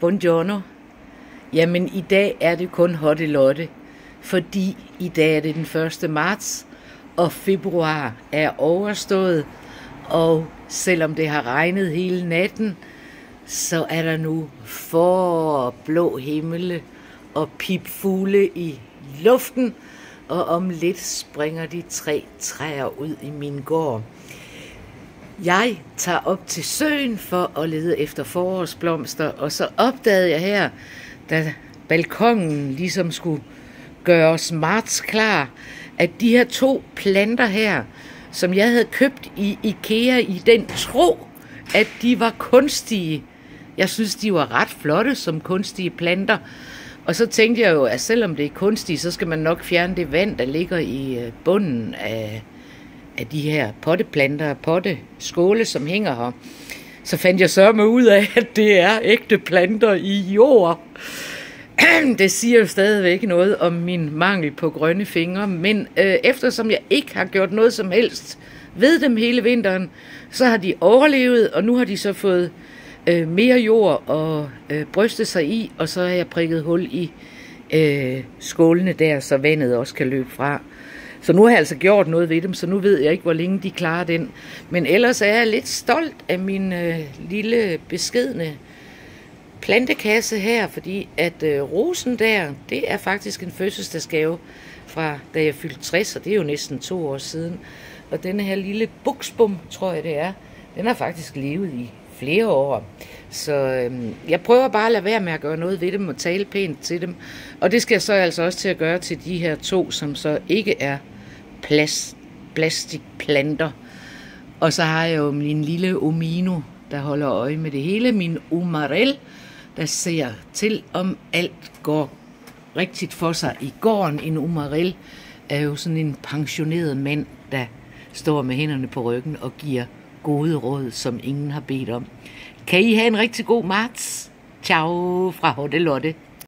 Buongiorno. Jamen i dag er det kun Hotte Lotte, fordi i dag er det den 1. marts, og februar er overstået, og selvom det har regnet hele natten, så er der nu blå himmel og pipfugle i luften, og om lidt springer de 3 træer ud i min gård. Jeg tager op til søen for at lede efter forårsblomster, og så opdagede jeg her, da balkonen ligesom skulle gøres martsklar, at de her 2 planter her, som jeg havde købt i IKEA i den tro, at de var kunstige. Jeg synes, de var ret flotte som kunstige planter. Og så tænkte jeg jo, at selvom det er kunstige, så skal man nok fjerne det vand, der ligger i bunden af de her potteplanter, potteskåle, som hænger her. Så fandt jeg sørme ud af, at det er ægte planter i jord. Det siger jo stadigvæk noget om min mangel på grønne fingre, men eftersom jeg ikke har gjort noget som helst ved dem hele vinteren, så har de overlevet, og nu har de så fået mere jord og bryste sig i, og så har jeg prikket hul i skålene der, så vandet også kan løbe fra. Så nu har jeg altså gjort noget ved dem, så nu ved jeg ikke, hvor længe de klarer den. Men ellers er jeg lidt stolt af min lille beskedne plantekasse her, fordi at rosen der, det er faktisk en fødselsdagsgave fra da jeg fyldte 60, og det er jo næsten 2 år siden. Og denne her lille buksbum, tror jeg det er, den har faktisk levet i flere år. Så jeg prøver bare at lade være med at gøre noget ved dem og tale pænt til dem. Og det skal jeg så altså også til at gøre til de her 2, som så ikke er plastikplanter. Og så har jeg jo min lille Omino, der holder øje med det hele. Min Umarel, der ser til, om alt går rigtigt for sig i gården. En Umarel er jo sådan en pensioneret mand, der står med hænderne på ryggen og giver gode råd, som ingen har bedt om. Kan I have en rigtig god marts? Ciao fra Hotte Lotte.